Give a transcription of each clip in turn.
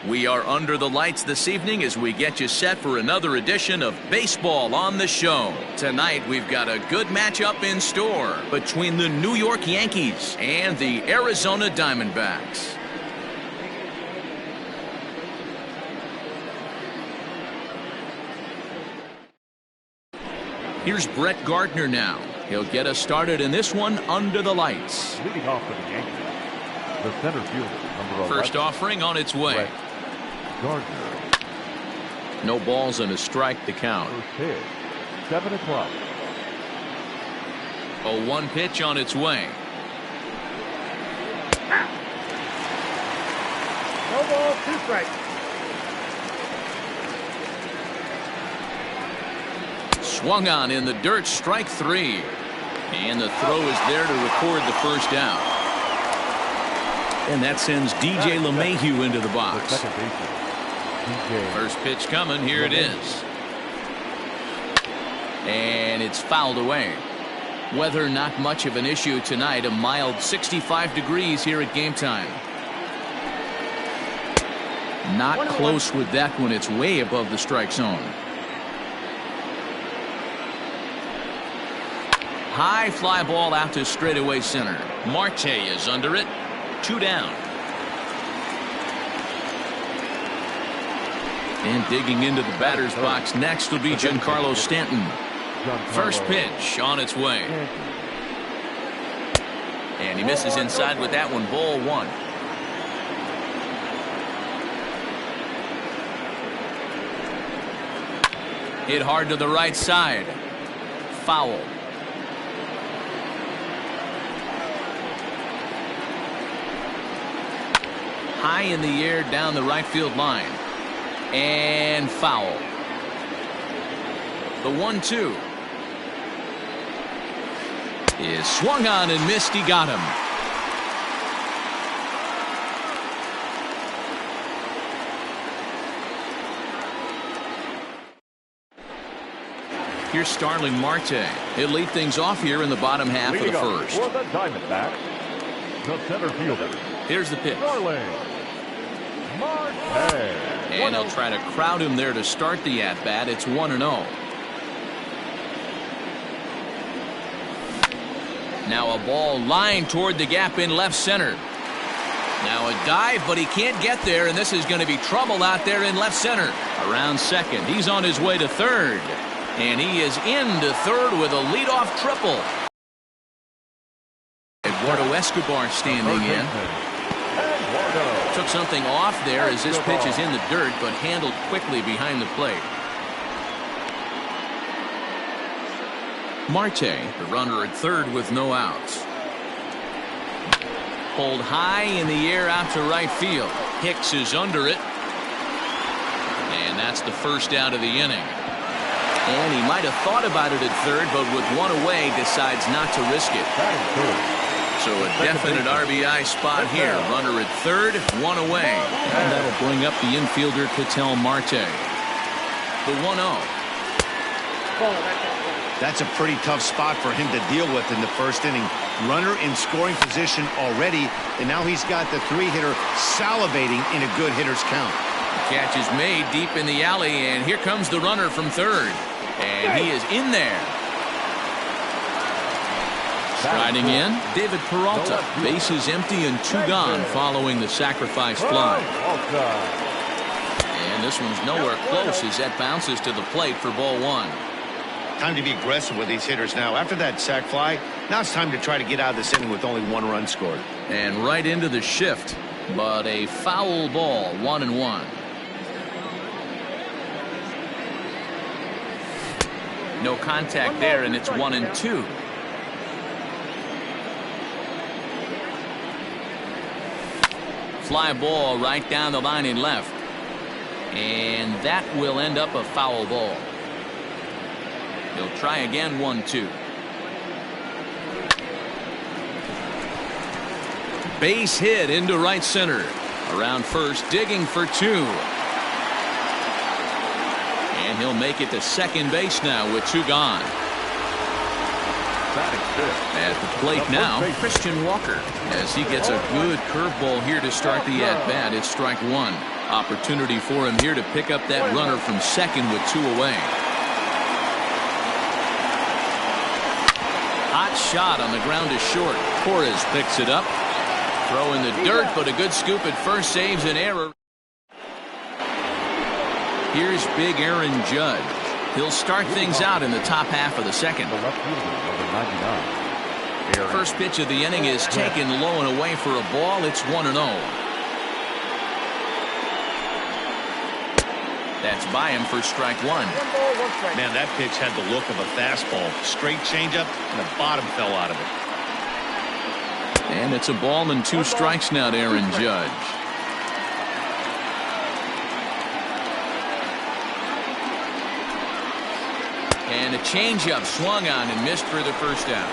We are under the lights this evening as we get you set for another edition of Baseball on the Show. Tonight, we've got a good matchup in store between the New York Yankees and the Arizona Diamondbacks. Here's Brett Gardner now. He'll get us started in this one under the lights. Leading off for the Yankees, the center fielder, number 11. First offering on its way. Brett Gardner. No balls and a strike to count. First pitch, 7 o'clock. A 1 pitch on its way. No ball, 2 strikes. Swung on in the dirt, strike 3. And the throw is there to record the first out. And that sends DJ LeMahieu into the box. First pitch coming, here it is. And it's fouled away. Weather not much of an issue tonight, a mild 65 degrees here at game time. Not close with that one, it's way above the strike zone. High fly ball out to straightaway center. Marte is under it. 2 down. And digging into the batter's box next will be Giancarlo Stanton. First pitch on its way. And he misses inside with that one. Ball 1. Hit hard to the right side. Foul. High in the air down the right field line. And foul. The 1-2 is swung on and missed. He got him. Here's Starling Marte. He'll lead things off here in the bottom half of the first. For the Diamondbacks, the center fielder. Here's the pitch. Starling Marte. And he'll try to crowd him there to start the at-bat. It's 1-0. Now a ball lined toward the gap in left center. Now a dive, but he can't get there, and this is going to be trouble out there in left center. Around second. He's on his way to third. And he is into third with a leadoff triple. Eduardo Escobar standing in. Took something off there as this pitch is in the dirt, but handled quickly behind the plate. Marte, the runner at third with no outs. Pulled high in the air out to right field. Hicks is under it. And that's the first out of the inning. And he might have thought about it at third, but with one away, decides not to risk it. So a definite RBI spot here. Runner at third, 1 away. And that'll bring up the infielder, Ketel Marte. The 1-0. That's a pretty tough spot for him to deal with in the first inning. Runner in scoring position already, and now he's got the 3-hitter salivating in a good hitter's count. The catch is made deep in the alley, and here comes the runner from third. And he is in there. Striding in, David Peralta. Bases empty and 2 gone following the sacrifice fly. And this one's nowhere close as that bounces to the plate for ball 1. Time to be aggressive with these hitters now. After that sac fly, now it's time to try to get out of this inning with only 1 run scored. And right into the shift, but a foul ball, 1-1. No contact there, and it's 1-2. Fly ball right down the line in left. And that will end up a foul ball. He'll try again, 1-2. Base hit into right center. Around first, digging for 2. And he'll make it to second base now with 2 gone. At the plate now, Christian Walker, as he gets a good curveball here to start the at-bat. It's strike 1. Opportunity for him here to pick up that runner from second with 2 away. Hot shot on the ground is short. Torres picks it up. Throw in the dirt, but a good scoop at first saves an error. Here's big Aaron Judge. He'll start things out in the top half of the second. The left fielder, number 99. First pitch of the inning is taken low and away for a ball. It's 1-0. That's by him for strike 1. Man, that pitch had the look of a fastball. Straight changeup, and the bottom fell out of it. And it's a ball and 2 strikes now to Aaron Judge. And a changeup swung on and missed for the first out.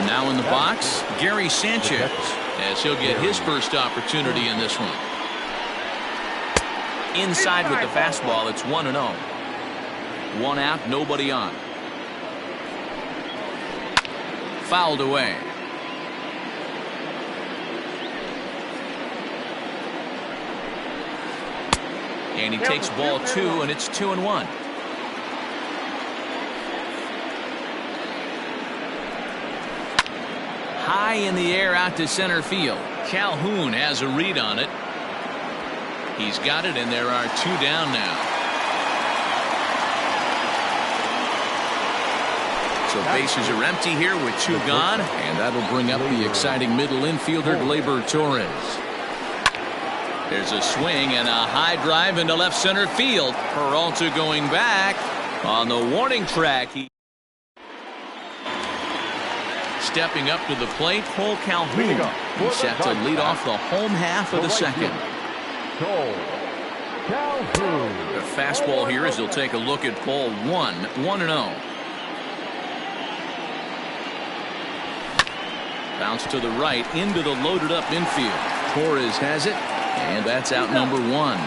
Now in the box, Gary Sanchez, as he'll get his first opportunity in this one. Inside with the fastball, it's 1-0. 1 out, nobody on. Fouled away. And he takes ball 2, and it's 2-1. High in the air out to center field. Calhoun has a read on it. He's got it, and there are 2 down now. So bases are empty here with 2 gone, and that'll bring up the exciting middle infielder, Gleyber Torres. There's a swing and a high drive into left center field. Peralta going back on the warning track. Stepping up to the plate, Cole Calhoun. He's set to lead off the home half of the second. The fastball here as he'll take a look at ball 1, 1-0. Bounce to the right into the loaded up infield. Torres has it, and that's out number 1.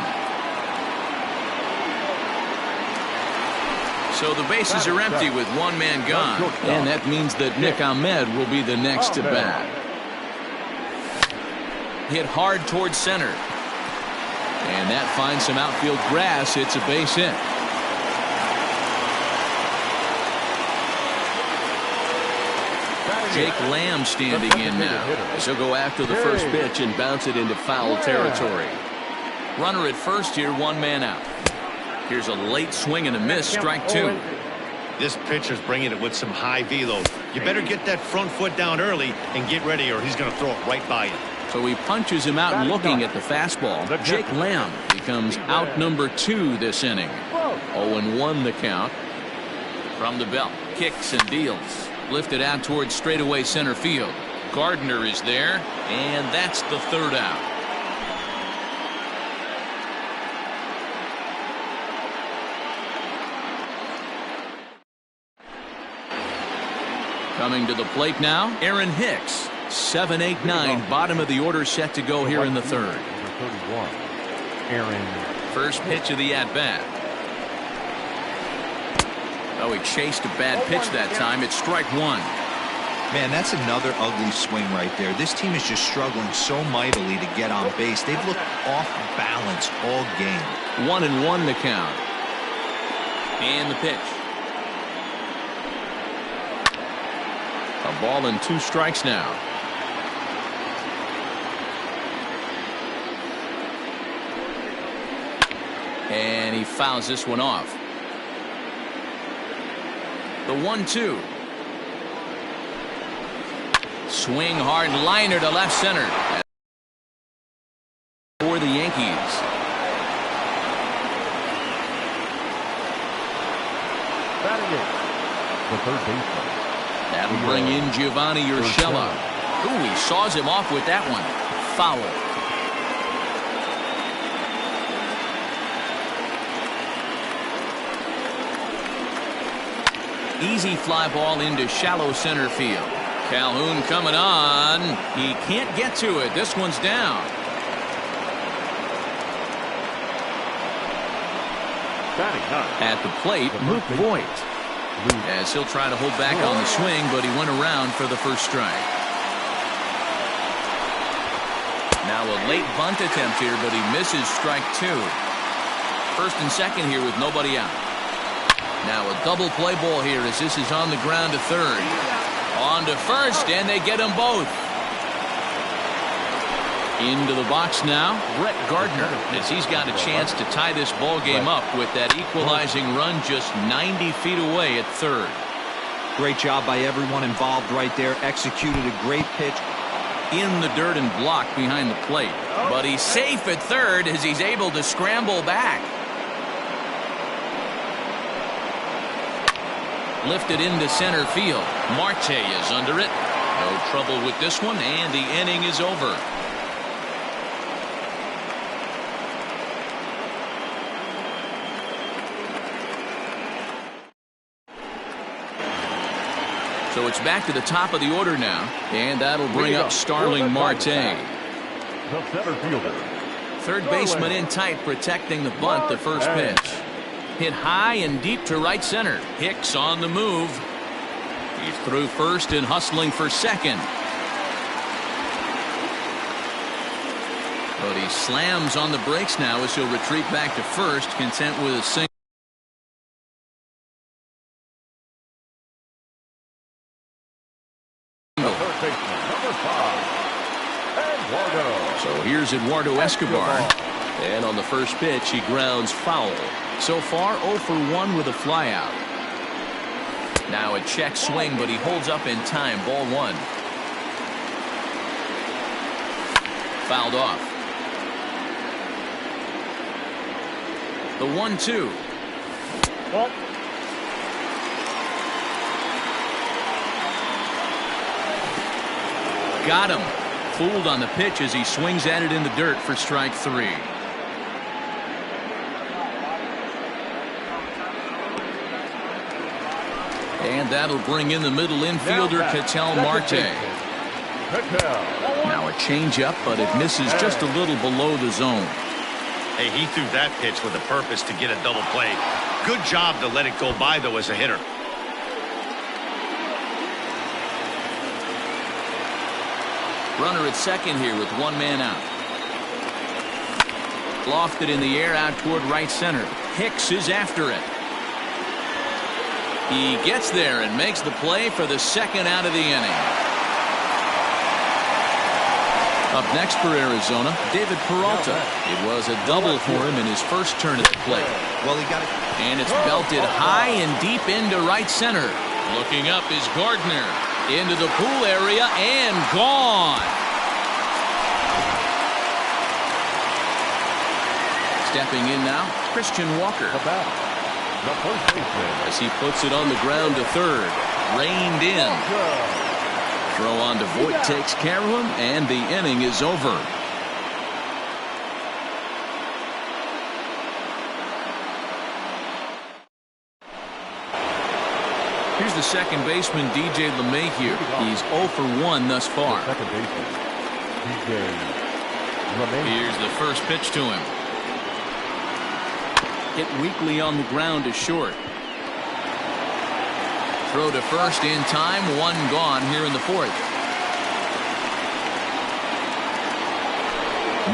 So the bases are empty with 1 man gone, and that means that Nick Ahmed will be the next to bat. Hit hard towards center. And that finds some outfield grass. It's a base hit. Jake Lamb standing in now. He'll go after the first pitch and bounce it into foul territory. Runner at first here, 1 man out. Here's a late swing and a miss, strike 2. This pitcher's bringing it with some high velo. You better get that front foot down early and get ready, or he's going to throw it right by you. So he punches him out looking at the fastball. Jake Lamb becomes out number 2 this inning. 0-1 the count. From the belt, kicks and deals. Lifted out towards straightaway center field. Gardner is there, and that's the 3rd out. Coming to the plate now, Aaron Hicks. 7, 8, 9, bottom of the order set to go here in the 3rd. Number 31, Aaron. First pitch of the at-bat. Oh, he chased a bad pitch that time. It's strike 1. Man, that's another ugly swing right there. This team is just struggling so mightily to get on base. They've looked off balance all game. 1-1 the count. And the pitch. A ball and 2 strikes now. And he fouls this one off. The 1-2. Swing hard liner to left center. For the Yankees. The 3rd baseman. That'll bring in Giovanni Urshela. Ooh, he saws him off with that one. Foul. Easy fly ball into shallow center field. Calhoun coming on. He can't get to it. This one's down. At the plate, Luke Voigt. As he'll try to hold back on the swing, but he went around for the first strike. Now Now a late bunt attempt here, but he misses strike 2. First and second here with nobody out. Now a double play ball here as this is on the ground to third. On to first, and they get them both. Into the box now, Brett Gardner, as he's got a chance to tie this ball game up with that equalizing run just 90 feet away at third. Great job by everyone involved right there. Executed a great pitch. In the dirt and blocked behind the plate. But he's safe at third as he's able to scramble back. Lifted into center field. Marte is under it. No trouble with this one, and the inning is over. So it's back to the top of the order now, and that'll bring up Starling Marte. The center fielder. Third baseman in tight, protecting the bunt, the first pitch. Hit high and deep to right center. Hicks on the move. He's through first and hustling for second. But he slams on the brakes now as he'll retreat back to first, content with a single. So here's Eduardo Escobar, and on the first pitch he grounds foul. So far 0 for 1 with a flyout. Now a check swing, but he holds up in time. Ball 1. Fouled off. The 1-2. Got him. Fooled on the pitch as he swings at it in the dirt for strike 3. And that'll bring in the middle infielder, Ketel Marte. Now a changeup, but it misses just a little below the zone. Hey, he threw that pitch with a purpose to get a double play. Good job to let it go by, though, as a hitter. Runner at second here with one man out. Lofted in the air out toward right center. Hicks is after it. He gets there and makes the play for the second out of the inning. Up next for Arizona, David Peralta. It was a double for him in his first turn at the plate. Well, he got it. And it's belted high and deep into right center. Looking up is Gardner. Into the pool area and gone. Stepping in now, Christian Walker. The first baseman. As he puts it on the ground to third. Reined in. Throw on to Voit takes care of him, and the inning is over. Here's the second baseman, DJ LeMahieu. He's 0 for 1 thus far. Second baseman, DJ LeMahieu. Here's the first pitch to him. Hit weakly on the ground to short. Throw to first in time. One gone here in the fourth.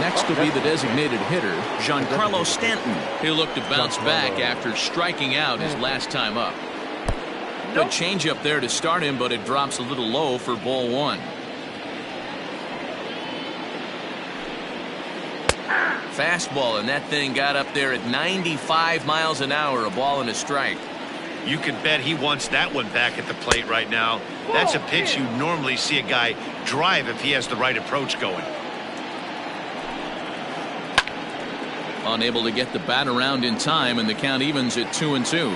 Next will be the designated hitter, Giancarlo Stanton. He'll look to bounce back after striking out his last time up. Good changeup there to start him, but it drops a little low for ball 1. Fastball, and that thing got up there at 95 miles an hour, a ball and a strike. You can bet he wants that one back at the plate right now. That's a pitch you normally see a guy drive if he has the right approach going. Unable to get the bat around in time, and the count evens at 2-2.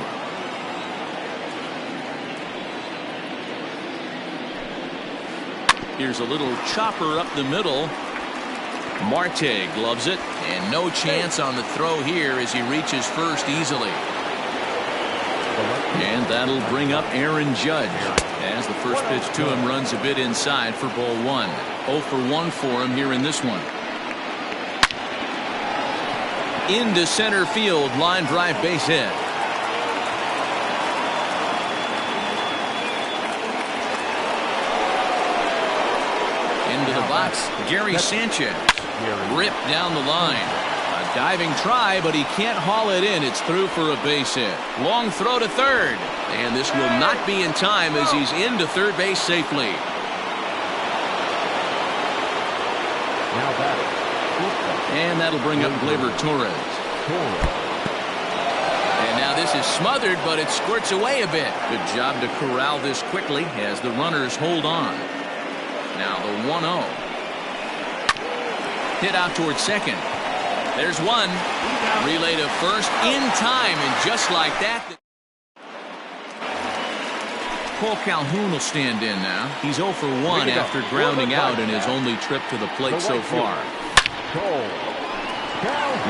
Here's a little chopper up the middle. Marte gloves it, and no chance on the throw here as he reaches first easily. And that'll bring up Aaron Judge as the first pitch to him runs a bit inside for ball 1. 0 for 1 for him here in this one. Into center field, line drive, base hit. Into the box box, Gary Sanchez. Ripped down the line. A diving try, but he can't haul it in. It's through for a base hit. Long throw to third. And this will not be in time as he's into third base safely. And that'll bring up Gleyber Torres. And now this is smothered, but it squirts away a bit. Good job to corral this quickly as the runners hold on. Now the 1-0. Hit out towards second. There's one. Relay to first in time, and just like that. Cole Calhoun will stand in now. He's 0 for 1 after grounding out in his only trip to the plate so far.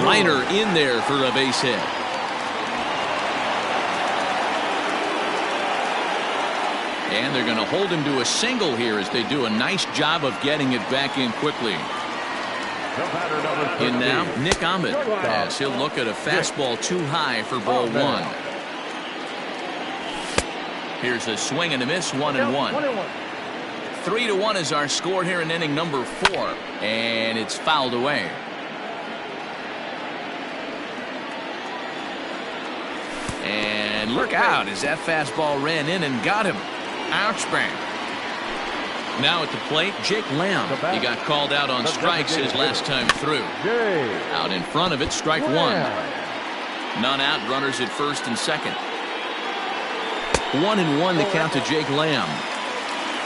Liner in there for a base hit. And they're going to hold him to a single here as they do a nice job of getting it back in quickly. In now, Nick Ahmed, as he'll look at a fastball too high for ball 1. Here's a swing and a miss, 1-1. 3-1 is our score here in inning number 4, and it's fouled away. And look out as that fastball ran in and got him. Ouch bang. Now at the plate, Jake Lamb. He got called out on strikes his last time through. Out in front of it, strike 1. None out, runners at first and second. 1-1 the count to Jake Lamb.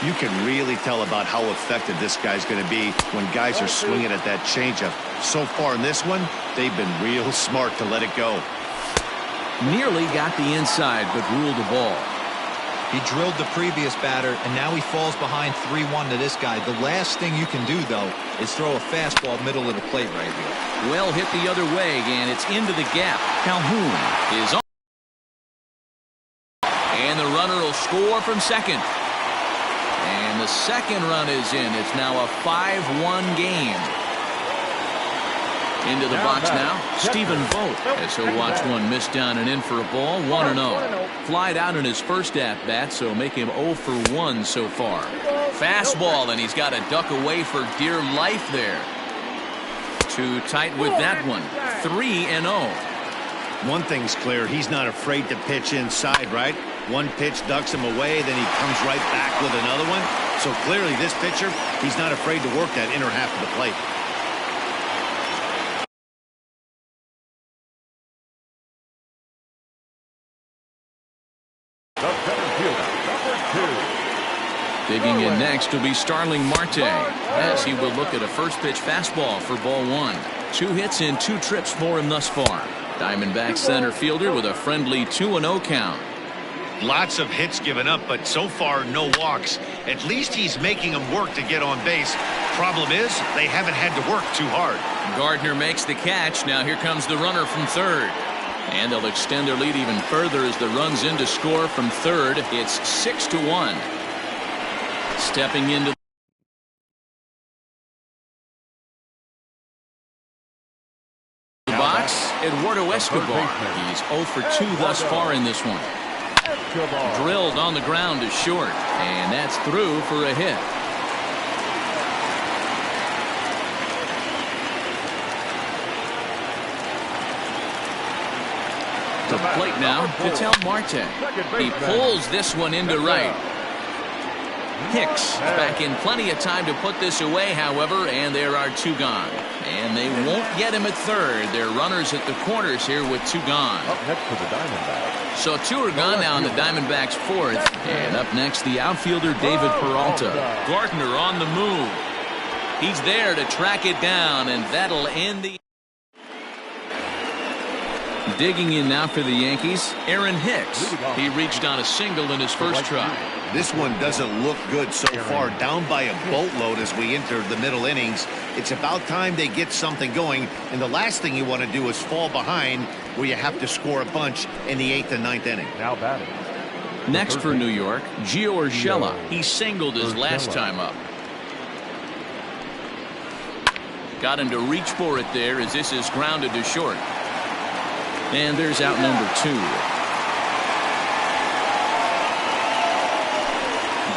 You can really tell about how effective this guy's going to be when guys are swinging at that changeup. So far in this one, they've been real smart to let it go. Nearly got the inside, but ruled the ball. He drilled the previous batter, and now he falls behind 3-1 to this guy. The last thing you can do, though, is throw a fastball middle of the plate right here. Well hit the other way, and it's into the gap. Calhoun is on. And the runner will score from second. And the second run is in. It's now a 5-1 game. Into the box now, Stephen Vogt, as he'll watch one miss down and in for a ball, 1-0. Flied out in his first at-bat, so make him 0 for 1 so far. Fastball, and he's got to duck away for dear life there. Too tight with that one, 3-0. One thing's clear, he's not afraid to pitch inside, right? One pitch ducks him away, then he comes right back with another one. So clearly this pitcher, he's not afraid to work that inner half of the plate. Digging in next will be Starling Marte, as he will look at a first pitch fastball for ball 1. 2 hits in 2 trips for him thus far. Diamondback center fielder with a friendly 2-0 count. Lots of hits given up, but so far no walks. At least he's making them work to get on base. Problem is, they haven't had to work too hard. Gardner makes the catch. Now here comes the runner from third. And they'll extend their lead even further as the run's in to score from third. It's 6-1. Stepping into the box, Eduardo Escobar. He's 0 for 2 thus far in this one. Drilled on the ground to short, and that's through for a hit. To the plate now, Ketel Marte. He pulls this one into right. Hicks back in plenty of time to put this away, however, and there are 2 gone. And they won't get him at third. They're runners at the corners here with 2 gone. Up next for the Diamondbacks. So 2 are gone now in the Diamondbacks' 4th. And up next, the outfielder David Peralta. Gardner on the move. He's there to track it down, and that'll end the... Digging in now for the Yankees, Aaron Hicks. He reached on a single in his first try. This one doesn't look good so far, down by a boatload as we enter the middle innings. It's about time they get something going, and the last thing you want to do is fall behind where you have to score a bunch in the 8th and 9th inning. Now batting. Next for New York, Gio Urshela. He singled his last time up. Got him to reach for it there as this is grounded to short. And there's out number 2.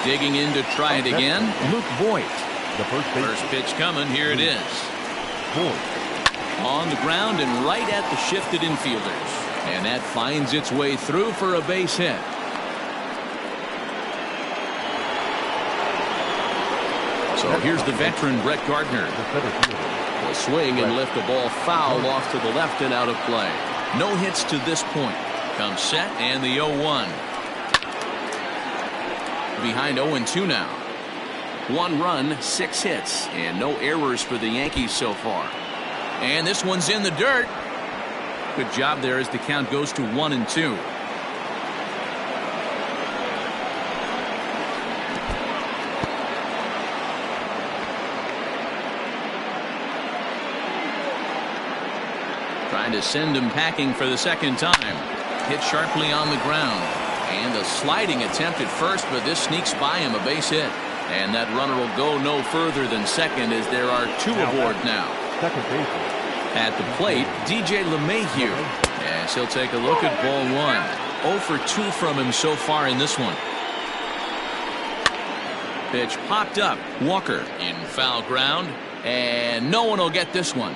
Digging in to try it again, Luke Voigt. The First pitch coming. Here it is. Four. On the ground and right at the shifted infielders. And that finds its way through for a base hit. So here's the veteran Brett Gardner. Will swing and lift the ball foul off to the left and out of play. No hits to this point. Comes set and the 0-1. Behind 0-2 now. 1 run, 6 hits, and no errors for the Yankees so far. And this one's in the dirt. Good job there as the count goes to 1-2. Trying to send him packing for the second time. Hit sharply on the ground. And a sliding attempt at first, but this sneaks by him, a base hit. And that runner will go no further than second as there are 2 aboard now. Second base. At the plate, DJ LeMahieu. As he'll take a look at ball 1. 0 for 2 from him so far in this one. Pitch popped up. Walker in foul ground. And no one will get this one.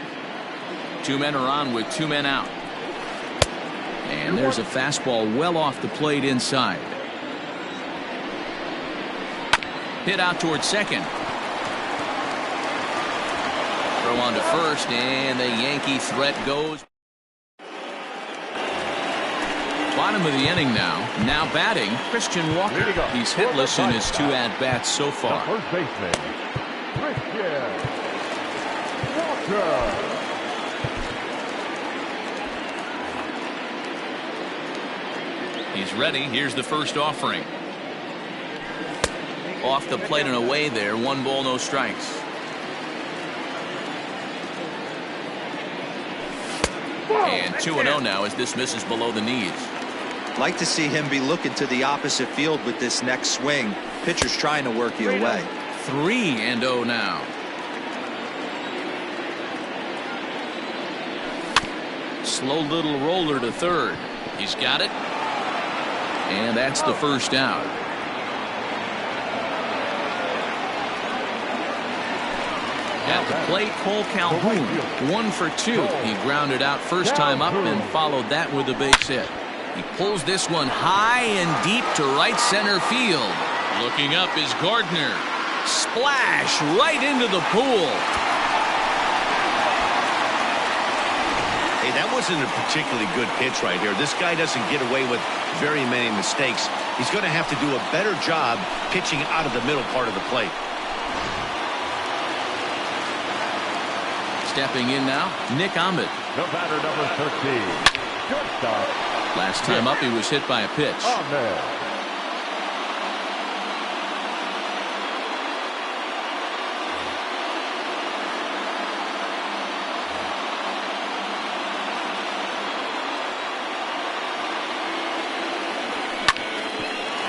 2 men are on with 2 men out. And there's a fastball well off the plate inside. Hit out towards second. Throw on to first, and the Yankee threat goes. Bottom of the inning now. Now batting, Christian Walker. He's hitless in his 2 at-bats so far. The first baseman, Christian Walker. He's ready. Here's the first offering. Off the plate and away there. 1 ball, no strikes. And 2-0 now as this misses below the knees. Like to see him be looking to the opposite field with this next swing. Pitcher's trying to work you away. 3-0 now. Slow little roller to third. He's got it. And that's the first out. At the plate, Cole Calhoun, 1 for 2. He grounded out first time up and followed that with a base hit. He pulls this one high and deep to right center field. Looking up is Gardner. Splash right into the pool. Hey, that wasn't a particularly good pitch right here. This guy doesn't get away with very many mistakes. He's going to have to do a better job pitching out of the middle part of the plate. Stepping in now, Nick Ahmed. The batter, number 13. Shortstop. Last time up, he was hit by a pitch. Ahmed.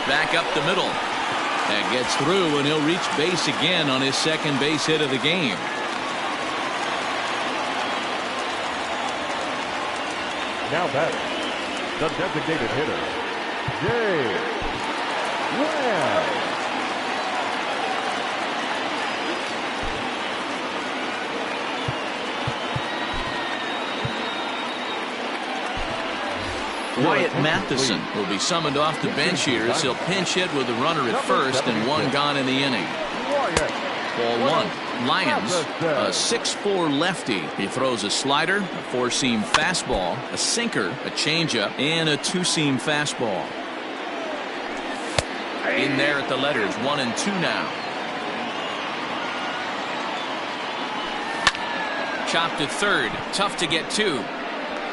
Back up the middle. That gets through, and he'll reach base again on his second base hit of the game. Now batter, the designated hitter, Jay Webb. Wyatt Matheson will be summoned off the bench here as he'll pinch hit with the runner at first and 1 gone in the inning. Ball 1. Lions, a 6'4" lefty. He throws a slider, a 4-seam fastball, a sinker, a changeup, and a 2-seam fastball. In there at the letters, 1-2 now. Chopped at third, tough to get to.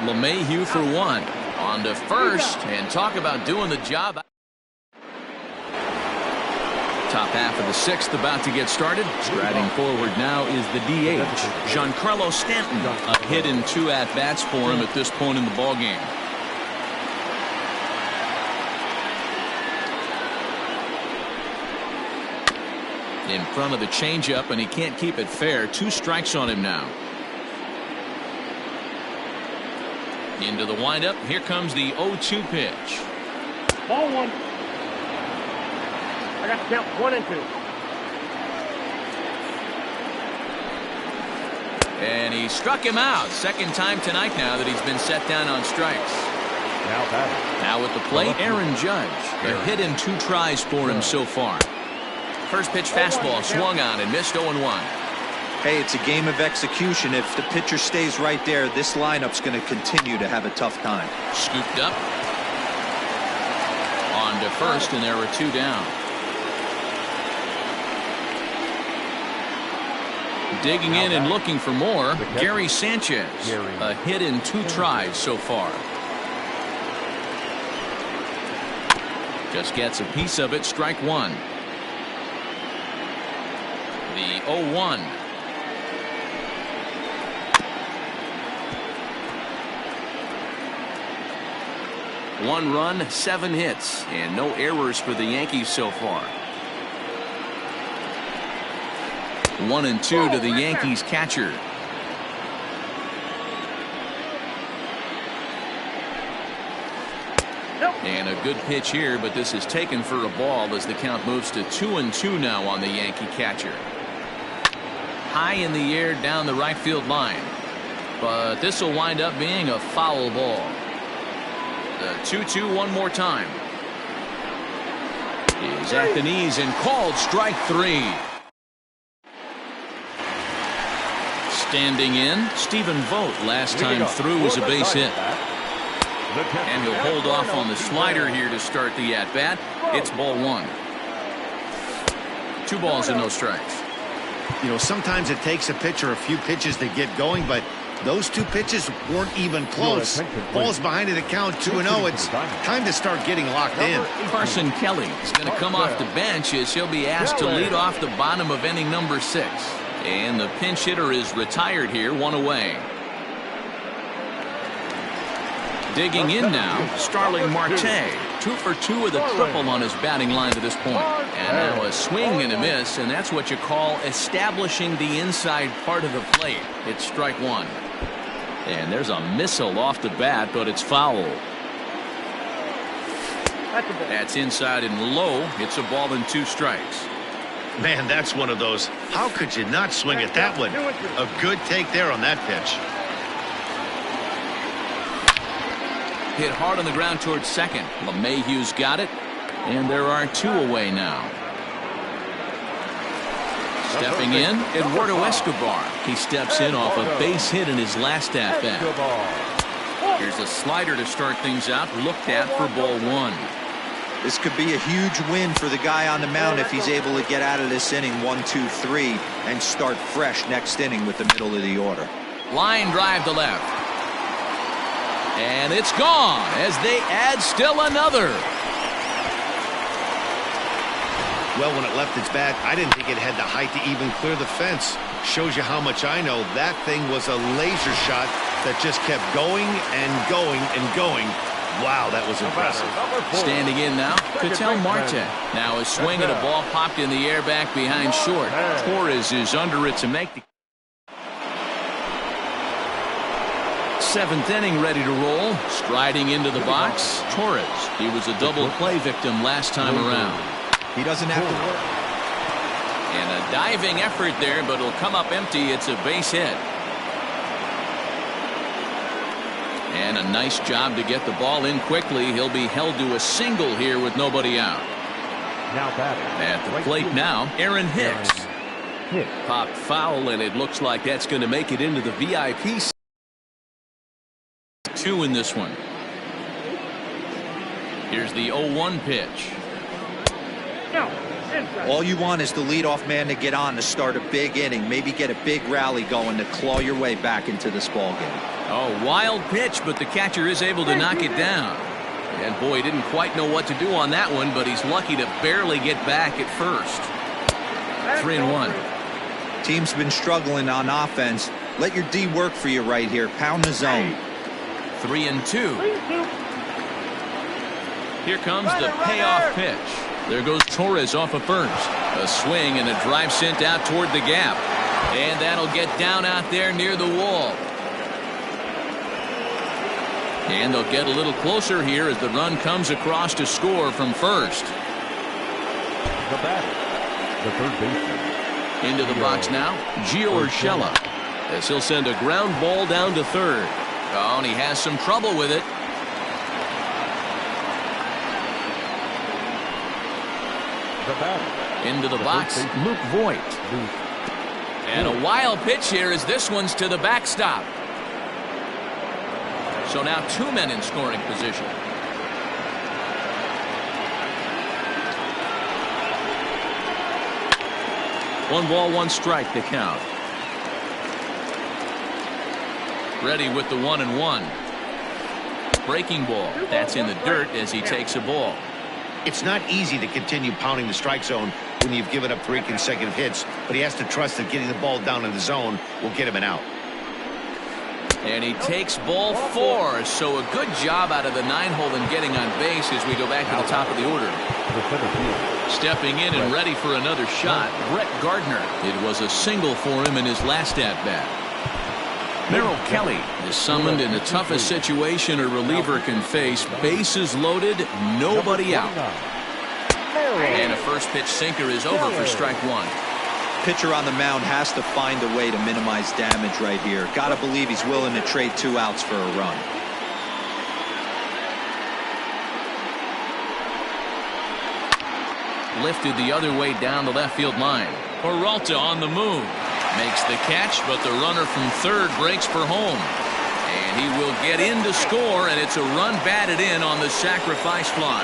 LeMahieu for 1. On to first, and talk about doing the job. Top half of the 6th about to get started. Striding forward now is the DH, Giancarlo Stanton. A hit in 2 at-bats for him at this point in the ballgame. In front of the changeup, and he can't keep it fair. 2 strikes on him now. Into the windup. Here comes the 0-2 pitch. Ball 1. I got to count 1 and 2. And he struck him out. Second time tonight now that he's been set down on strikes. Now at the plate, Aaron Judge. A hit in 2 tries for him so far. First pitch fastball swung on and missed 0-1. Hey, it's a game of execution. If the pitcher stays right there, this lineup's going to continue to have a tough time. Scooped up. On to first, and there were 2 down. Digging in and looking for more, Gary Sanchez. A hit in 2 tries so far. Just gets a piece of it, strike 1. The 0-1. One run, 7 hits, and no errors for the Yankees so far. 1-2 to the Yankees catcher. And a good pitch here, but this is taken for a ball as the count moves to 2-2 now on the Yankee catcher. High in the air down the right field line, but this will wind up being a foul ball. The 2-2 one more time. Is at the knees and called strike 3. Standing in, Stephen Vogt. Last time through was a base hit. And he'll hold off on the slider here to start the at-bat. It's ball 1. 2 balls and no strikes. You know, sometimes it takes a pitcher a few pitches to get going, but those 2 pitches weren't even close. Ball's behind at a count 2-0. It's time to start getting locked in. Carson Kelly is going to come off the bench as he'll be asked to lead off the bottom of inning number 6. And the pinch hitter is retired here, 1 away. Digging in now, Starling Marte. 2 for 2 with a triple on his batting line to this point. And now a swing and a miss, and that's what you call establishing the inside part of the plate. It's strike 1. And there's a missile off the bat, but it's foul. That's inside and low. It's a ball and 2 strikes. Man, that's one of those. How could you not swing at that one? A good take there on that pitch. Hit hard on the ground towards second. LeMahieu's got it, and there are 2 away now. Stepping in, Eduardo Escobar. He steps in off a base hit in his last at-bat. Here's a slider to start things out, looked at for ball 1. This could be a huge win for the guy on the mound if he's able to get out of this inning 1, 2, 3 and start fresh next inning with the middle of the order. Line drive to left. And it's gone as they add still another. Well, when it left its bat, I didn't think it had the height to even clear the fence. Shows you how much I know. That thing was a laser shot that just kept going and going and going. Wow, that was impressive. Standing in now, Ketel Marte. Now a swing and a ball popped in the air back behind short. Torres is under it to make the 7th inning ready to roll. Striding into the box, Torres. He was a double play victim last time around. He doesn't have to work. And a diving effort there, but it'll come up empty. It's a base hit. And a nice job to get the ball in quickly. He'll be held to a single here with nobody out. At the plate now, Aaron Hicks. Popped foul, and it looks like that's going to make it into the VIP. 2 in this one. Here's the 0-1 pitch. All you want is the leadoff man to get on to start a big inning, maybe get a big rally going to claw your way back into this ball game. Oh, wild pitch, but the catcher is able to knock it down. And boy, he didn't quite know what to do on that one, but he's lucky to barely get back at first. 3-1. Team's been struggling on offense. Let your D work for you right here. Pound the zone. 3-2. Here comes the payoff pitch. There goes Torres off of first. A swing and a drive sent out toward the gap. And that'll get down out there near the wall. And they'll get a little closer here as the run comes across to score from first. The batter, the third baseman. Into the box now, Gio Urshela. as he'll send a ground ball down to third. Oh, and he has some trouble with it. Into the box, Luke Voigt. And a wild pitch here as this one's to the backstop. So now 2 men in scoring position. One ball, one strike to count. Ready with the 1-1. Breaking ball. That's in the dirt as he takes a ball. It's not easy to continue pounding the strike zone when you've given up 3 consecutive hits, but he has to trust that getting the ball down in the zone will get him an out. And he takes ball 4, so a good job out of the 9-hole in getting on base as we go back to the top of the order. Stepping in and ready for another shot, Brett Gardner. It was a single for him in his last at-bat. Merrill Kelly is summoned in the toughest situation a reliever can face. Bases loaded, nobody out. And a first pitch sinker is over for strike 1. Pitcher on the mound has to find a way to minimize damage right here. Got to believe he's willing to trade 2 outs for a run. Lifted the other way down the left field line. Peralta on the move. Makes the catch, but the runner from third breaks for home. And he will get in to score, and it's a run batted in on the sacrifice fly.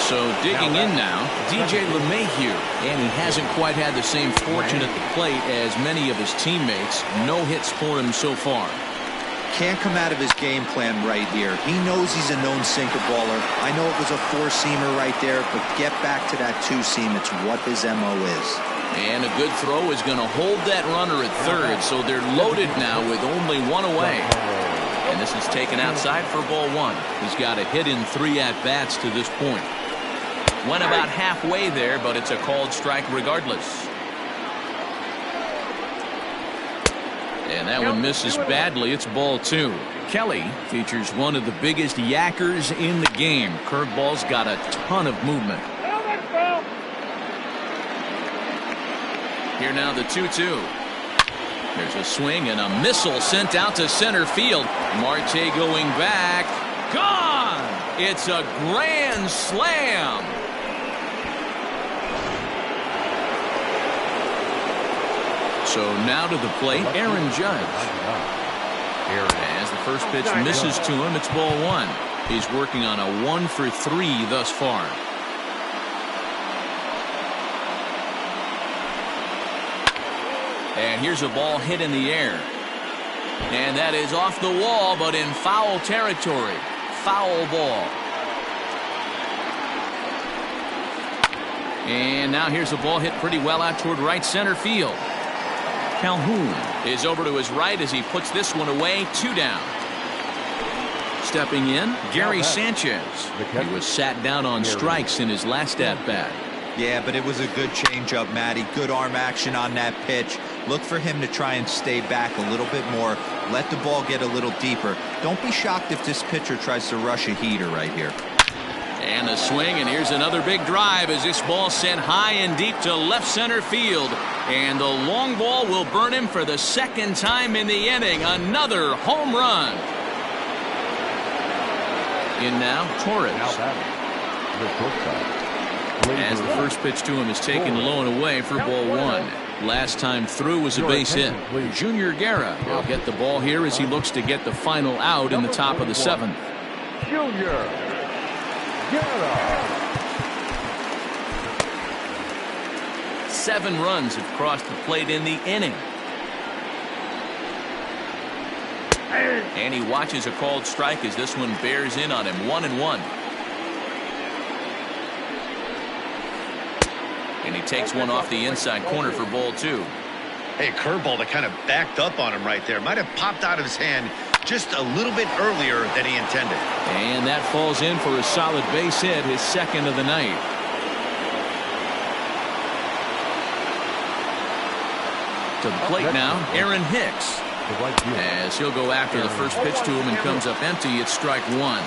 So digging in now, DJ LeMahieu, and he hasn't quite had the same fortune at the plate as many of his teammates. No hits for him so far. Can't come out of his game plan right here. He knows he's a known sinker baller. I know it was a 4-seamer right there, but get back to that 2-seam. It's what his MO is. And a good throw is going to hold that runner at third, so they're loaded now with only 1 away. And this is taken outside for ball 1. He's got a hit in 3 at-bats to this point. Went about halfway there, but it's a called strike regardless. And that one misses badly. It's ball 2. Kelly features one of the biggest yackers in the game. Curveball's got a ton of movement. Here now the 2-2. There's a swing and a missile sent out to center field. Marte going back. Gone! It's a grand slam. So now to the plate, Aaron Judge. As the first pitch misses to him, it's ball 1. He's working on a 1 for 3 thus far. And here's a ball hit in the air. And that is off the wall, but in foul territory. Foul ball. And now here's a ball hit pretty well out toward right center field. Calhoun is over to his right as he puts this one away. 2 down. Stepping in, Gary Sanchez. He was sat down on strikes in his last at-bat. Yeah, but it was a good changeup, Matty. Good arm action on that pitch. Look for him to try and stay back a little bit more. Let the ball get a little deeper. Don't be shocked if this pitcher tries to rush a heater right here. And a swing, and here's another big drive as this ball sent high and deep to left center field. And the long ball will burn him for the 2nd time in the inning. Another home run. In now, Torres. As the first pitch to him is taken low and away for ball 1. Last time through was a base hit. Junior Guerra will get the ball here as he looks to get the final out in the top of the 7th. Junior Guerra. 7 runs have crossed the plate in the inning. And he watches a called strike as this one bears in on him. 1-1. And he takes one off the inside corner for ball 2. Hey, curveball that kind of backed up on him right there. Might have popped out of his hand just a little bit earlier than he intended. And that falls in for a solid base hit, his 2nd of the night. To the plate now, Aaron Hicks. As he'll go after the first pitch to him and comes up empty, it's strike 1.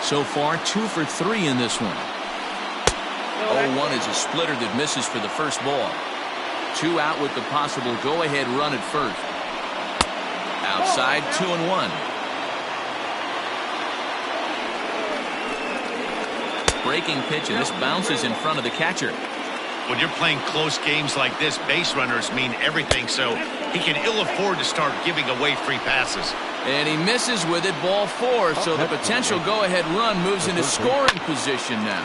So far, 2 for 3 in this one. 0-1 is a splitter that misses for the first ball. 2 out with the possible go-ahead run at first. Outside, 2-1. Breaking pitch, and this bounces in front of the catcher. When you're playing close games like this, base runners mean everything, so he can ill afford to start giving away free passes. And he misses with it, ball 4, so the potential go-ahead run moves into scoring position now.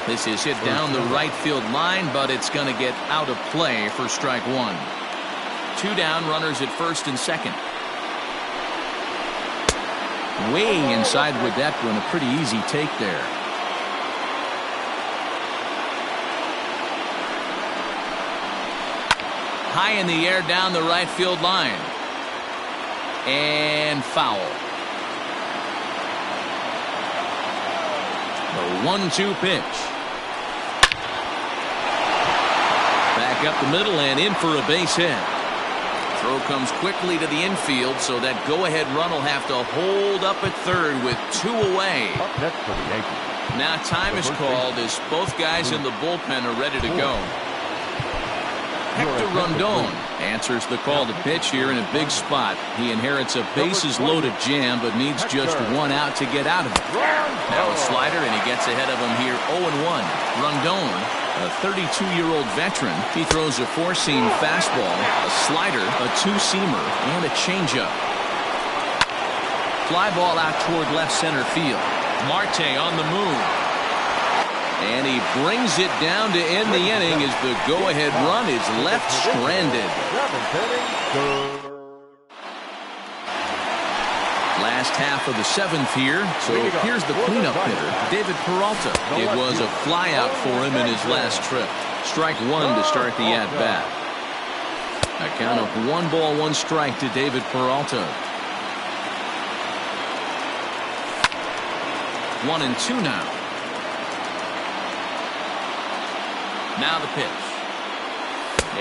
This is hit down the right field line, but it's going to get out of play for strike 1. 2 down, runners at first and second. Way inside with that one, a pretty easy take there. High in the air down the right field line. And foul. The 1-2 pitch. Back up the middle and in for a base hit. Throw comes quickly to the infield, so that go-ahead run will have to hold up at third with 2 away. Now time is called as both guys in the bullpen are ready to go. Hector Rondon answers the call to pitch here in a big spot. He inherits a bases-loaded jam, but needs just 1 out to get out of it. Now a slider, and he gets ahead of him here 0-1. Rondon, a 32-year-old veteran. He throws a 4-seam fastball, a slider, a 2-seamer, and a changeup. Fly ball out toward left center field. Marte on the move. And he brings it down to end the inning as the go-ahead run is left stranded. Last half of the 7th here, so here's the cleanup hitter, David Peralta. It was a flyout for him in his last trip. Strike 1 to start the at-bat. A count of 1 ball, 1 strike to David Peralta. 1-2 now. Now the pitch.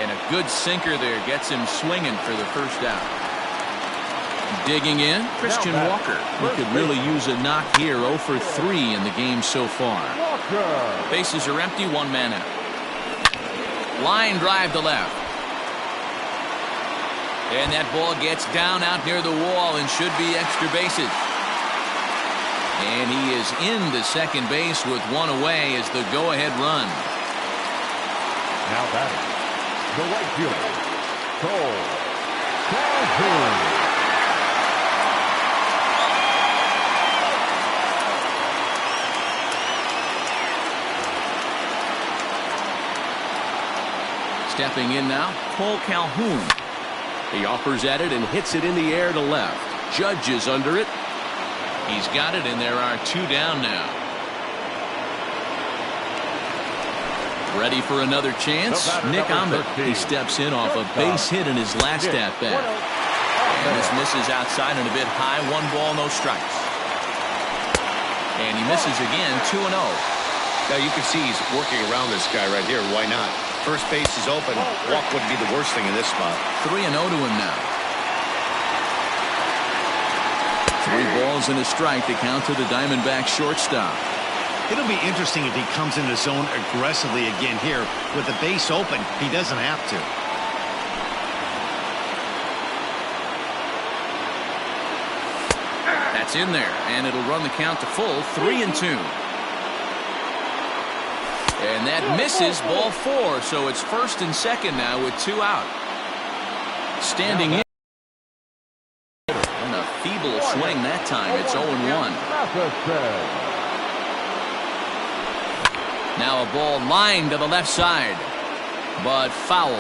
And a good sinker there gets him swinging for the first out. Digging in, Christian Walker. He could really use a knock here. 0 for 3 in the game so far. Bases are empty, 1 man out. Line drive to left. And that ball gets down out near the wall and should be extra bases. And he is into second base with 1 away as the go-ahead run. Now batting, the right fielder, Cole Calhoun. Stepping in now, Cole Calhoun. He offers at it and hits it in the air to left. Judge is under it. He's got it, and there are 2 down now. Ready for another chance? Nick Ahmed. He steps in off a base hit in his last at-bat. And this misses outside and a bit high. 1 ball, no strikes. And he misses again, 2-0. Now you can see he's working around this guy right here. Why not? First base is open. Walk wouldn't be the worst thing in this spot. 3-0 to him now. 3 balls and a strike to count to the Diamondback shortstop. It'll be interesting if he comes in the zone aggressively again here. With the base open, he doesn't have to. That's in there, and it'll run the count to full, 3-2. And that misses, ball 4, so it's first and second now with 2 out. Standing in. And a feeble swing that time. It's 0-1. Now a ball lined to the left side, but foul.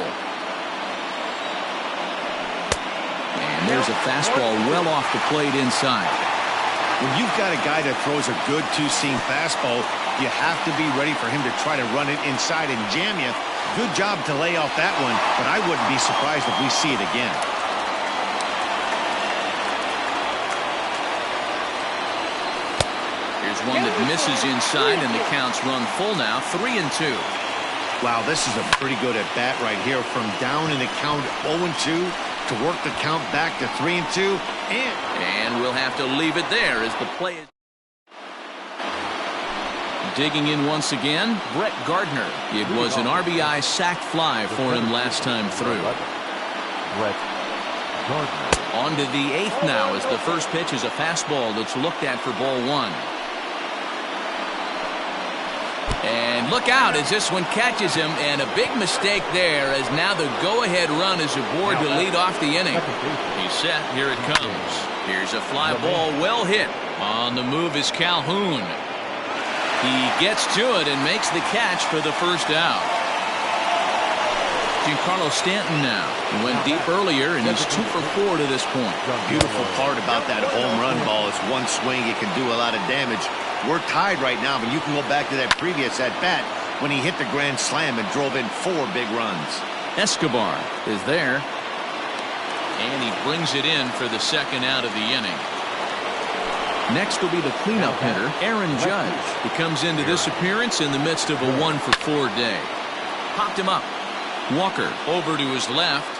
And there's a fastball well off the plate inside. When you've got a guy that throws a good 2-seam fastball, you have to be ready for him to try to run it inside and jam you. Good job to lay off that one, but I wouldn't be surprised if we see it again. Here's one that misses inside, and the count's run full now, 3-2. Wow, this is a pretty good at-bat right here. From down in the count 0-2 to work the count back to 3-2. And we'll have to leave it there as the play is. Digging in once again, Brett Gardner. It was an RBI sac fly for him last time through. Brett Gardner. On to the 8th now, as the first pitch is a fastball that's looked at for ball 1. And look out as this one catches him, and a big mistake there, as now the go-ahead run is aboard to lead off the inning. He's set. Here it comes. Here's a fly ball, well hit. On the move is Calhoun. He gets to it and makes the catch for the first out. Giancarlo Stanton now. He went deep earlier, and he's 2 for 4 to this point. Beautiful part about that home run ball is one swing, it can do a lot of damage. We're tied right now, but you can go back to that previous at-bat when he hit the grand slam and drove in 4 big runs. Escobar is there, and he brings it in for the second out of the inning. Next will be the cleanup hitter, Aaron Judge. He comes into this appearance in the midst of a 1 for 4 day. Popped him up. Walker over to his left.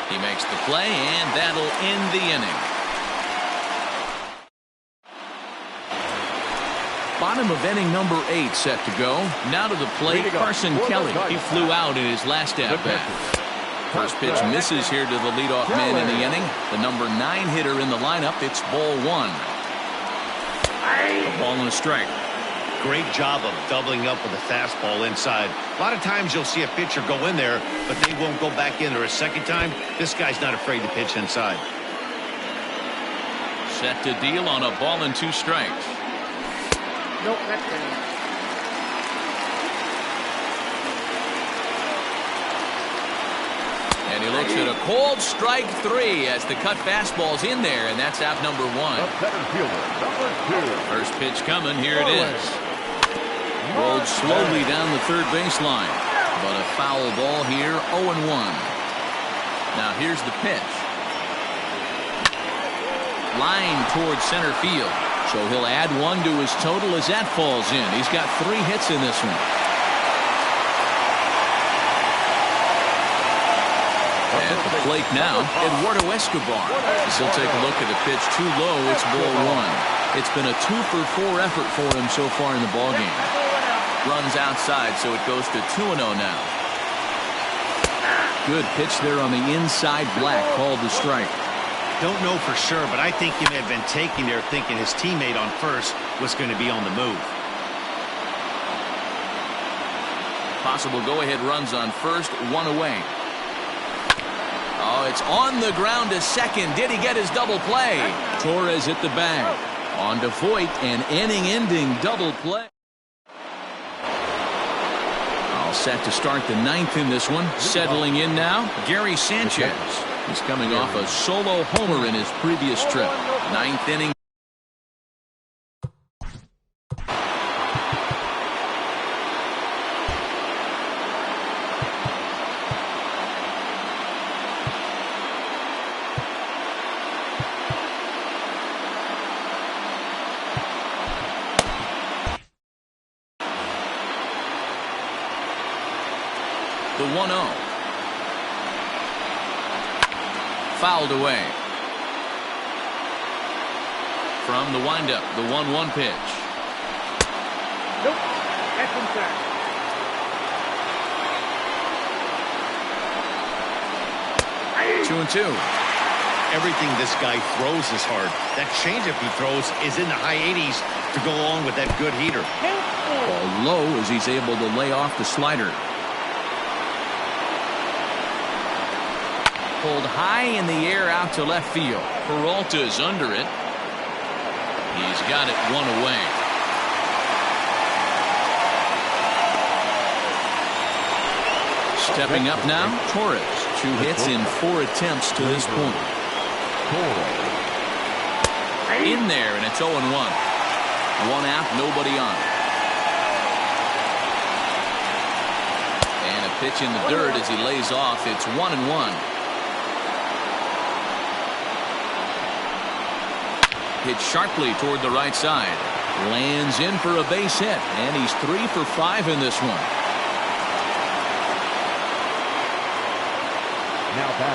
He makes the play, and that'll end the inning. Bottom of inning number 8 set to go. Now to the plate, Carson Kelly. He flew out in his last at-bat. First pitch misses here to the leadoff man in the inning. The number 9 hitter in the lineup. It's ball 1. A ball and a strike. Great job of doubling up with a fastball inside. A lot of times you'll see a pitcher go in there, but they won't go back in there a second time. This guy's not afraid to pitch inside. Set to deal on a ball and 2 strikes. Nope, that's down. And he looks at a cold strike 3 as the cut fastball's in there, and that's out number 1. The center fielder, number 2. First pitch coming. Here it is. Rolled slowly down the third baseline, but a foul ball here, 0-1. Now here's the pitch. Line towards center field, so he'll add 1 to his total as that falls in. He's got 3 hits in this one. At the plate now, Eduardo Escobar. As he'll take a look at the pitch too low, it's ball 1. It's been a 2 for 4 effort for him so far in the ballgame. Runs outside, so it goes to 2-0 now. Good pitch there on the inside. Black called the strike. Don't know for sure, but I think he may have been taking there thinking his teammate on first was going to be on the move. Possible go-ahead runs on first, 1 away. Oh, it's on the ground to second. Did he get his double play? Torres hit the bag. On to Voit, an inning-ending double play. All set to start the 9th in this one. Settling in now, Gary Sanchez. He's coming off a solo homer in his previous trip. 9th inning. The 1-0. Fouled away. From the windup, the 1-1 pitch. Nope, that's inside. Two and two. Everything this guy throws is hard. That changeup he throws is in the high 80s to go along with that good heater. Ball low as he's able to lay off the slider. Pulled high in the air out to left field. Peralta's under it. He's got it 1 away. Stepping up now, Torres. 2 hits in 4 attempts to this point. In there, and it's 0-1. 1 out, nobody on. And a pitch in the dirt as he lays off. It's 1-1. Hit sharply toward the right side. Lands in for a base hit, and he's 3 for 5 in this one.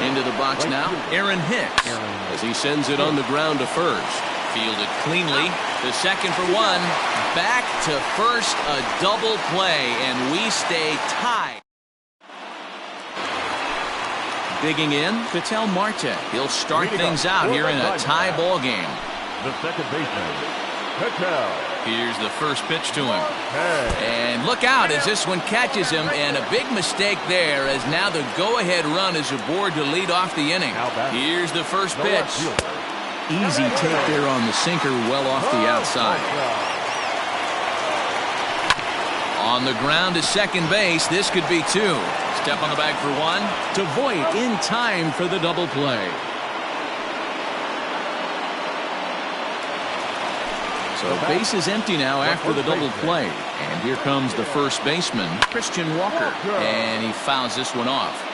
Into the box now, Aaron Hicks, as he sends it on the ground to first. Fielded cleanly. The second for 1. Back to first, a double play, and we stay tied. Digging in, Ketel Marte. He'll start things out here in a tie ball game. The second baseman, Ketel. Here's the first pitch to him. And look out as this one catches him, and a big mistake there as now the go-ahead run is aboard to lead off the inning. Here's the first pitch. Easy take there on the sinker, well off the outside. On the ground to second base, this could be two. Step on the bag for one. To Voit in time for the double play. So base is empty now after the double play. And here comes the first baseman, Christian Walker. And he fouls this one off.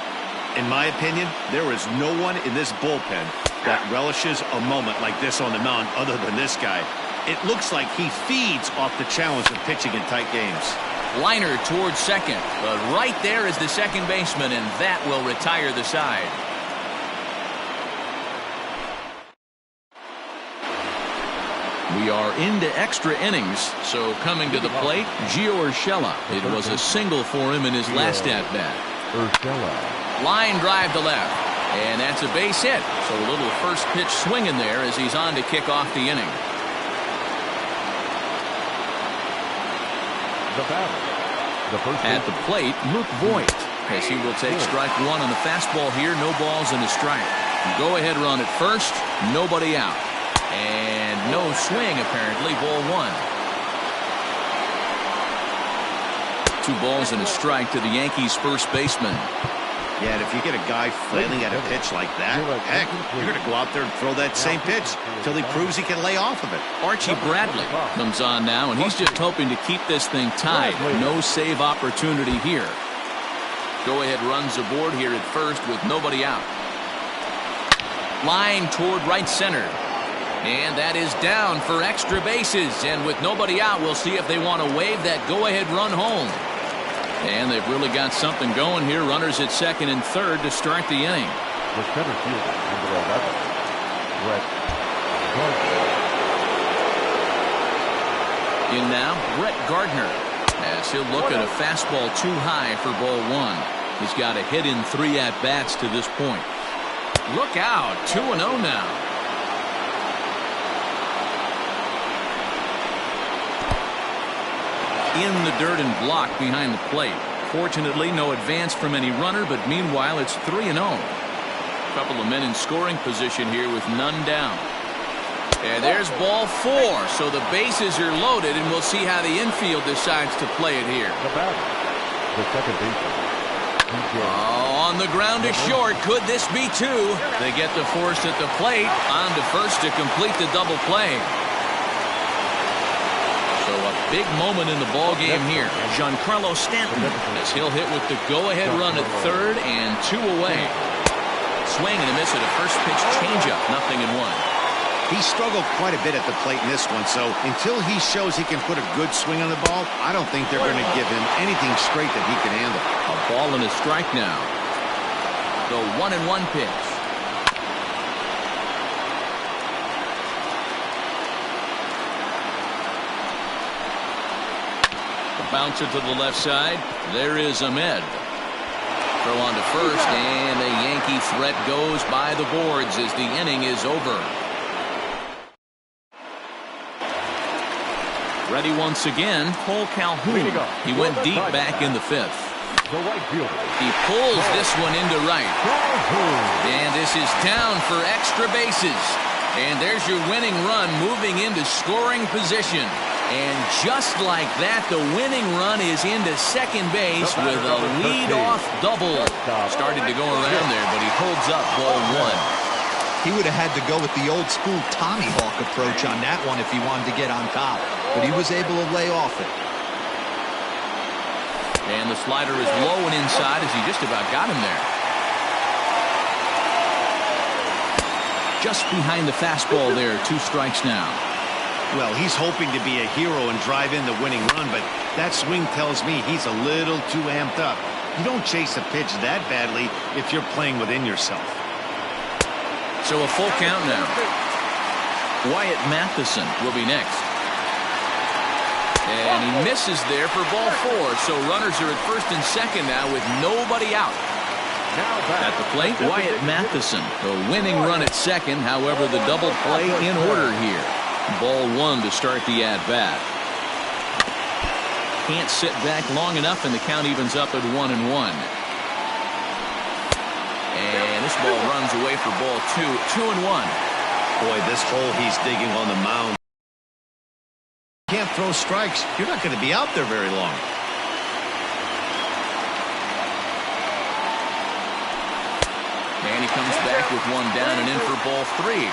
In my opinion, there is no one in this bullpen that relishes a moment like this on the mound other than this guy. It looks like he feeds off the challenge of pitching in tight games. Liner towards second, but right there is the second baseman, and that will retire the side. We are into extra innings, so coming to the plate, Gio Urshela. It was a single for him in his last at-bat. Line drive to left, and that's a base hit. So a little first pitch swing in there as he's on to kick off the inning. At the plate, Luke Voit, as he will take strike one on the fastball here. No balls and a strike. Go ahead run at first, nobody out. And no swing apparently, ball one. 2 balls and a strike to the Yankees first baseman. Yeah, and if you get a guy flailing at a pitch like that, heck, you're going to go out there and throw that same pitch until he proves he can lay off of it. Archie Bradley comes on now, and he's just hoping to keep this thing tied. No save opportunity here. Go-ahead runs aboard here at first with nobody out. Line toward right center. And that is down for extra bases. And with nobody out, we'll see if they want to wave that go-ahead run home. And they've really got something going here. Runners at second and third to start the inning. The center fielder, number 11, Brett Gardner. In now, Brett Gardner, as he'll look at a fastball too high for ball one. He's got a hit in 3 at-bats to this point. Look out, 2-0 now. In the dirt and blocked behind the plate. Fortunately, no advance from any runner, but meanwhile, it's 3-0. A couple of men in scoring position here with none down. And there's ball 4, so the bases are loaded, and we'll see how the infield decides to play it here. The second baseman. On the ground to short. Could this be 2? They get the force at the plate. On to first to complete the double play. So a big moment in the ball game here. Giancarlo Stanton, as he'll hit with the go-ahead run at third and 2 away. Swing and a miss at a first pitch changeup. 0-1. He struggled quite a bit at the plate in this one, so until he shows he can put a good swing on the ball, I don't think they're going to give him anything straight that he can handle. A ball and a strike now. The 1-1 pitch. Bouncer to the left side. There is Ahmed. Throw on to first, and the Yankee threat goes by the boards as the inning is over. Ready once again, Cole Calhoun. He went deep back in the 5th. He pulls this one into right. And this is down for extra bases. And there's your winning run moving into scoring position. And just like that, the winning run is into second base with a lead-off double. Started to go around there, but he holds up ball 1. He would have had to go with the old-school Tommy Hawk approach on that one if he wanted to get on top. But he was able to lay off it. And the slider is low and inside as he just about got him there. Just behind the fastball there, 2 strikes now. Well, he's hoping to be a hero and drive in the winning run, but that swing tells me he's a little too amped up. You don't chase a pitch that badly if you're playing within yourself. So a full count now. Wyatt Matheson will be next. And he misses there for ball 4. So runners are at first and second now with nobody out. At the plate, Wyatt Matheson. The winning run at second. However, the double play in order here. Ball one to start the at-bat. Can't sit back long enough, and the count evens up at 1-1. And this ball runs away for ball two. 2-1. Boy, this hole he's digging on the mound. Can't throw strikes. You're not going to be out there very long. And he comes back with one down and in for ball three.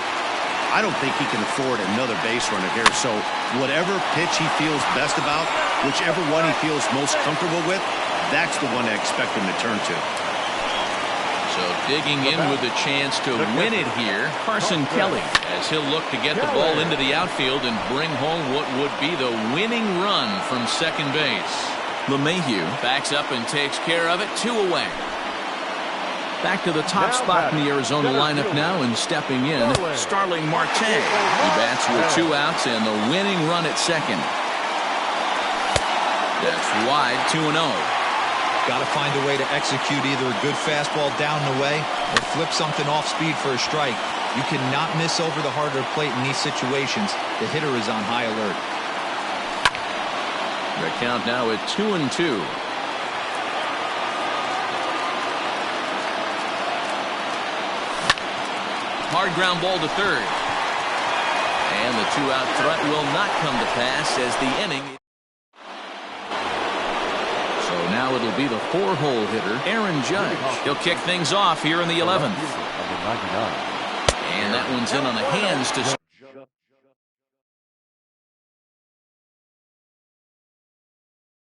I don't think he can afford another base runner here. So whatever pitch he feels best about, whichever one he feels most comfortable with, that's the one I expect him to turn to. So digging in with a chance to win it here, Carson Kelly, as he'll look to get the ball into the outfield and bring home what would be the winning run from second base. LeMahieu backs up and takes care of it. 2 away. Back to the top spot in the Arizona lineup now, and stepping in, Starling Marte. He bats with 2 outs and the winning run at second. That's wide, 2-0. Got to find a way to execute either a good fastball down and away or flip something off speed for a strike. You cannot miss over the heart of the plate in these situations. The hitter is on high alert. The count now at 2-2. Hard ground ball to third. And the 2-out threat will not come to pass as the inning. So now it'll be the 4-hole hitter, Aaron Judge. He'll kick things off here in the 11th. And that one's in on the hands to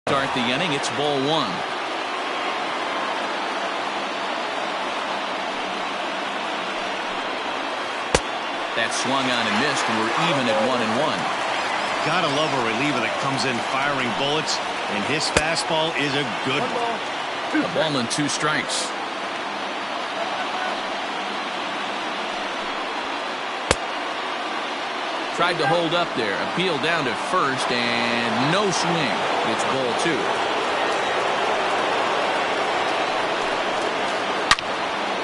start the inning. It's ball one. That swung on and missed, and we're even at 1-1. Gotta love a reliever that comes in firing bullets, and his fastball is a good one. A ball and 2 strikes. Tried to hold up there. Appeal down to first, and no swing. It's ball 2.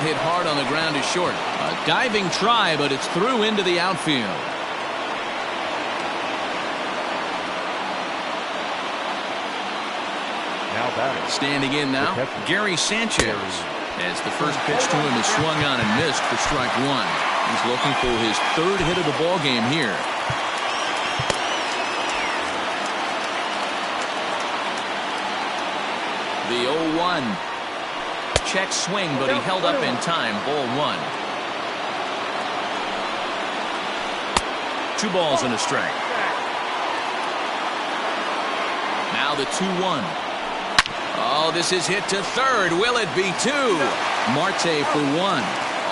Hit hard on the ground to short. A diving try, but it's through into the outfield. Standing in now, Gary Sanchez. As the first pitch to him is swung on and missed for strike 1. He's looking for his 3rd hit of the ball game here. The 0-1. Check swing, but he held up in time. Ball 1. 2 balls and a strike. Now the 2-1. Oh, this is hit to third. Will it be 2? Marte for 1.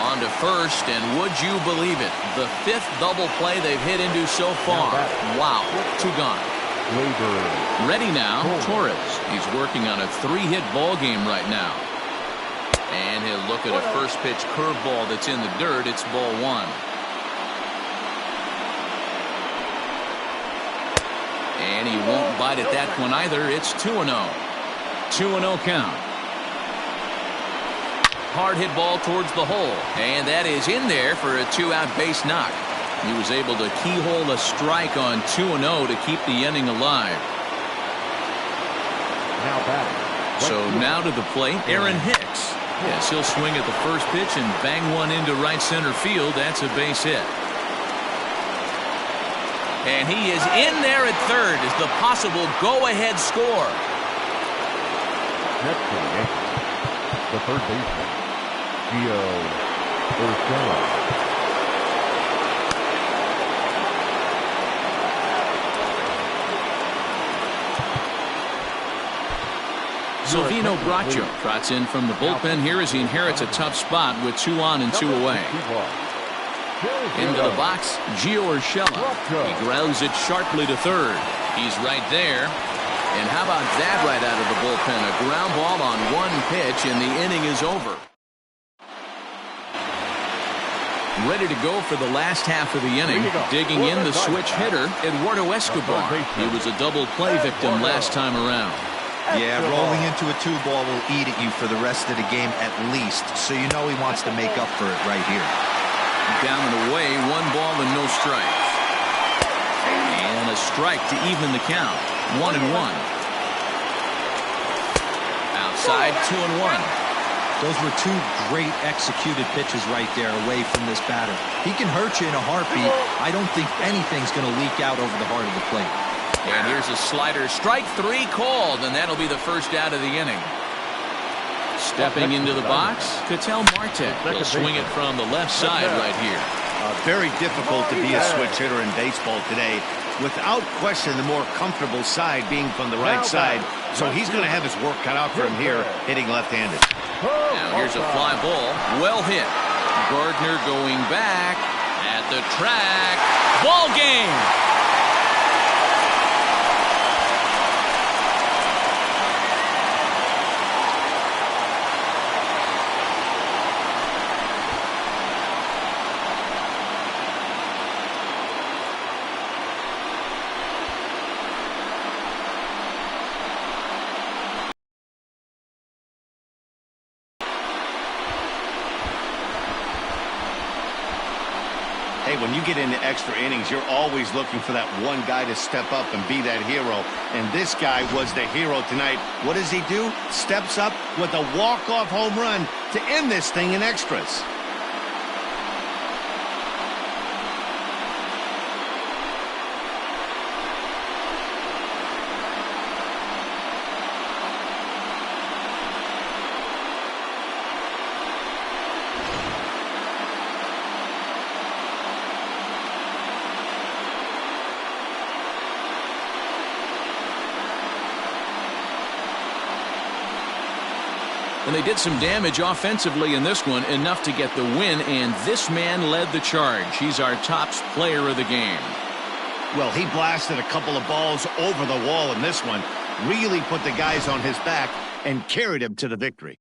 On to first, and would you believe it? The 5th double play they've hit into so far. Wow. 2 gone. Ready now, Torres. He's working on a 3-hit ball game right now. And he'll look at a first pitch curveball that's in the dirt. It's ball 1. And he won't bite at that one either. It's 2-0. 2-0 count. Hard hit ball towards the hole. And that is in there for a 2-out base knock. He was able to keyhole a strike on 2-0 to keep the inning alive. So now to the plate, Aaron Hicks. Yes, he'll swing at the first pitch and bang one into right center field. That's a base hit. And he is in there at third as the possible go-ahead score. The third baseman, Gio Urshela. Silvino Bracho trots in from the bullpen here as he inherits a tough spot with 2 on and 2 away. Into the box, Gio Urshela. He grounds it sharply to third. He's right there. And how about that right out of the bullpen? A ground ball on 1 pitch, and the inning is over. Ready to go for the last half of the inning. Digging in the switch hitter, Eduardo Escobar. He was a double play victim last time around. Yeah, rolling into a 2-ball will eat at you for the rest of the game at least, so you know he wants to make up for it right here. Down and away, 1 ball and no strikes. And a strike to even the count. 1-1. Outside, 2-1. Those were 2 great executed pitches right there away from this batter. He can hurt you in a heartbeat. I don't think anything's going to leak out over the heart of the plate. And here's a slider. Strike 3 called, and that'll be the first out of the inning. Stepping into the box, Ketel Marte. He'll swing it from the left side right here. Very difficult to be a switch hitter in baseball today. Without question, the more comfortable side being from the right side. So he's going to have his work cut out for him here, hitting left-handed. Now here's a fly ball. Well hit. Gardner going back at the track. Ball game. Hey, when you get into extra innings, you're always looking for that one guy to step up and be that hero. And this guy was the hero tonight. What does he do? Steps up with a walk-off home run to end this thing in extras. And they did some damage offensively in this one, enough to get the win, and this man led the charge. He's our top player of the game. Well, he blasted a couple of balls over the wall in this one, really put the guys on his back and carried him to the victory.